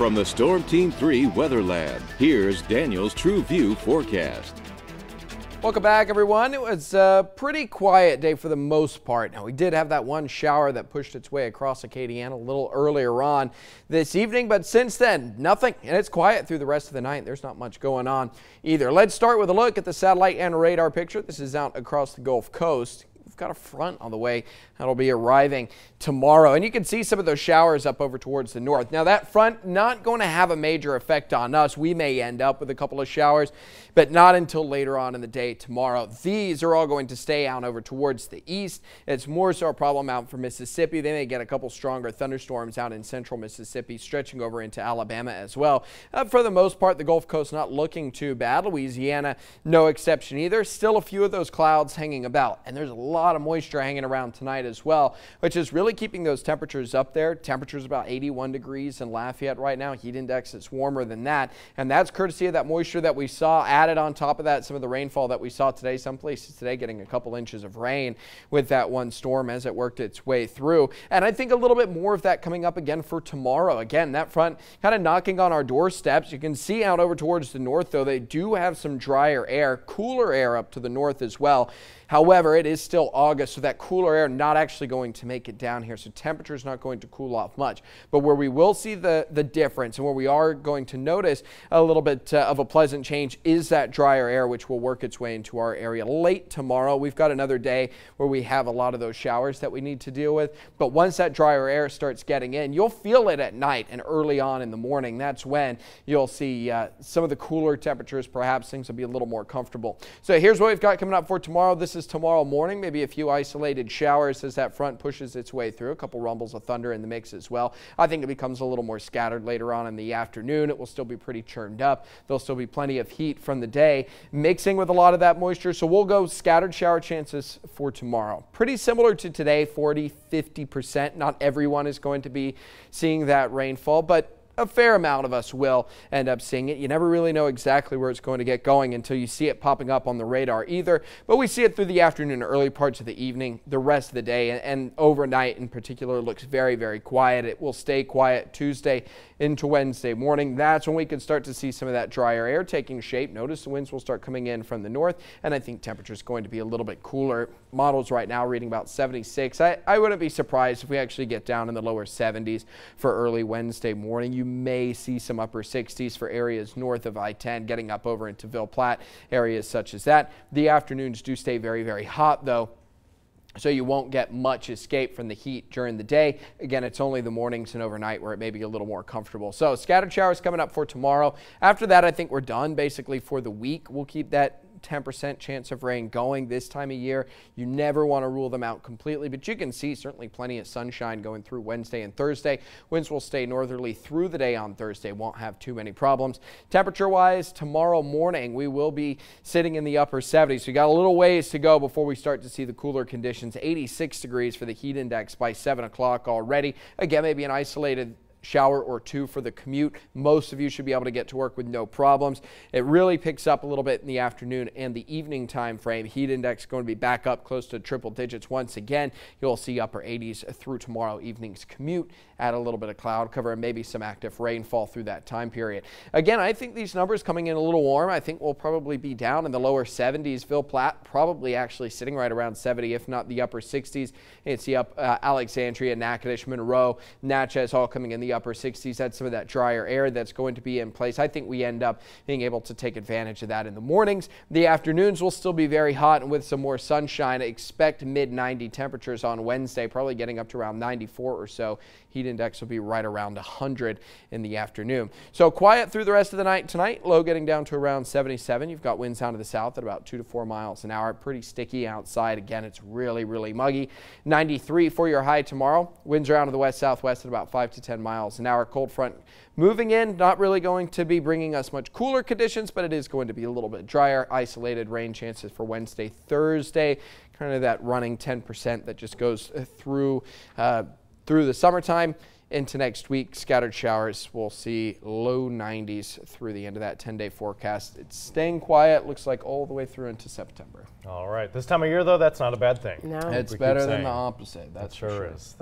From the Storm Team 3 Weather Lab, here's Daniel's True View forecast. Welcome back, everyone. It was a pretty quiet day for the most part. Now, we did have that one shower that pushed its way across Acadiana a little earlier on this evening, but since then, nothing, and it's quiet through the rest of the night. There's not much going on either. Let's start with a look at the satellite and radar picture. This is out across the Gulf Coast. We've got a front on the way that'll be arriving tomorrow, and you can see some of those showers up over towards the north. Now, that front not going to have a major effect on us. We may end up with a couple of showers, but not until later on in the day tomorrow. These are all going to stay out over towards the east. It's more so a problem out for Mississippi. They may get a couple stronger thunderstorms out in central Mississippi, stretching over into Alabama as well. For the most part, the Gulf Coast not looking too bad. Louisiana, no exception either. Still a few of those clouds hanging about, and there's a lot of moisture hanging around tonight as well, which is really keeping those temperatures up there. Temperatures about 81 degrees in Lafayette right now. Heat index is warmer than that, and that's courtesy of that moisture that we saw. Added on top of that, some of the rainfall that we saw today. Some places today getting a couple inches of rain with that one storm as it worked its way through, and I think a little bit more of that coming up again for tomorrow. Again, that front kind of knocking on our doorsteps. You can see out over towards the north, though, they do have some drier air, cooler air up to the north as well. However, it is still August, so that cooler air not actually going to make it down here, so temperature is not going to cool off much. But where we will see the difference and where we are going to notice a little bit of a pleasant change is that drier air, which will work its way into our area late tomorrow. We've got another day where we have a lot of those showers that we need to deal with. But once that drier air starts getting in, you'll feel it at night and early on in the morning. That's when you'll see some of the cooler temperatures. Perhaps things will be a little more comfortable. So here's what we've got coming up for tomorrow. This is tomorrow morning, maybe a few isolated showers as that front pushes its way through. A couple rumbles of thunder in the mix as well. I think it becomes a little more scattered later on in the afternoon. It will still be pretty churned up. There'll still be plenty of heat from the day mixing with a lot of that moisture. So we'll go scattered shower chances for tomorrow. Pretty similar to today, 40–50%. Not everyone is going to be seeing that rainfall, but a fair amount of us will end up seeing it. You never really know exactly where it's going to get going until you see it popping up on the radar either, but we see it through the afternoon, early parts of the evening, the rest of the day, and overnight in particular looks very, very quiet. It will stay quiet Tuesday into Wednesday morning. That's when we can start to see some of that drier air taking shape. Notice the winds will start coming in from the north, and I think temperature is going to be a little bit cooler. Models right now reading about 76. I wouldn't be surprised if we actually get down in the lower 70s for early Wednesday morning. You may see some upper 60s for areas north of I-10, getting up over into Ville Platte, areas such as that. The afternoons do stay very, very hot, though, so you won't get much escape from the heat during the day. Again, it's only the mornings and overnight where it may be a little more comfortable. So scattered showers coming up for tomorrow. After that, I think we're done basically for the week. We'll keep that 10% chance of rain going this time of year. You never want to rule them out completely, but you can see certainly plenty of sunshine going through Wednesday and Thursday. Winds will stay northerly through the day on Thursday. Won't have too many problems. Temperature-wise, tomorrow morning, we will be sitting in the upper 70s. So we got a little ways to go before we start to see the cooler conditions. 86 degrees for the heat index by 7 o'clock already. Again, maybe an isolated shower or two for the commute. Most of you should be able to get to work with no problems. It really picks up a little bit in the afternoon and the evening time frame. Heat index going to be back up close to triple digits once again. You'll see upper 80s through tomorrow evening's commute. Add a little bit of cloud cover and maybe some active rainfall through that time period. Again, I think these numbers coming in a little warm. I think we'll probably be down in the lower 70s. Ville Platte probably actually sitting right around 70, if not the upper 60s. And see up Alexandria, Natchitoches, Monroe, Natchez all coming in the upper 60s. That's some of that drier air that's going to be in place. I think we end up being able to take advantage of that in the mornings. The afternoons will still be very hot and with some more sunshine. Expect mid-90 temperatures on Wednesday, probably getting up to around 94 or so. Heat index will be right around 100 in the afternoon. So quiet through the rest of the night tonight. Low getting down to around 77. You've got winds down to the south at about 2 to 4 miles an hour. Pretty sticky outside. Again, it's really, really muggy. 93 for your high tomorrow. Winds around to the west-southwest at about 5 to 10 miles an hour. Cold front moving in. Not really going to be bringing us much cooler conditions, but it is going to be a little bit drier. Isolated rain chances for Wednesday, Thursday. Kind of that running 10% that just goes through the summertime into next week. Scattered showers. We'll see low 90s through the end of that 10-day forecast. It's staying quiet, looks like all the way through into September. All right. This time of year, though, that's not a bad thing. No. It's better than the opposite. That sure is.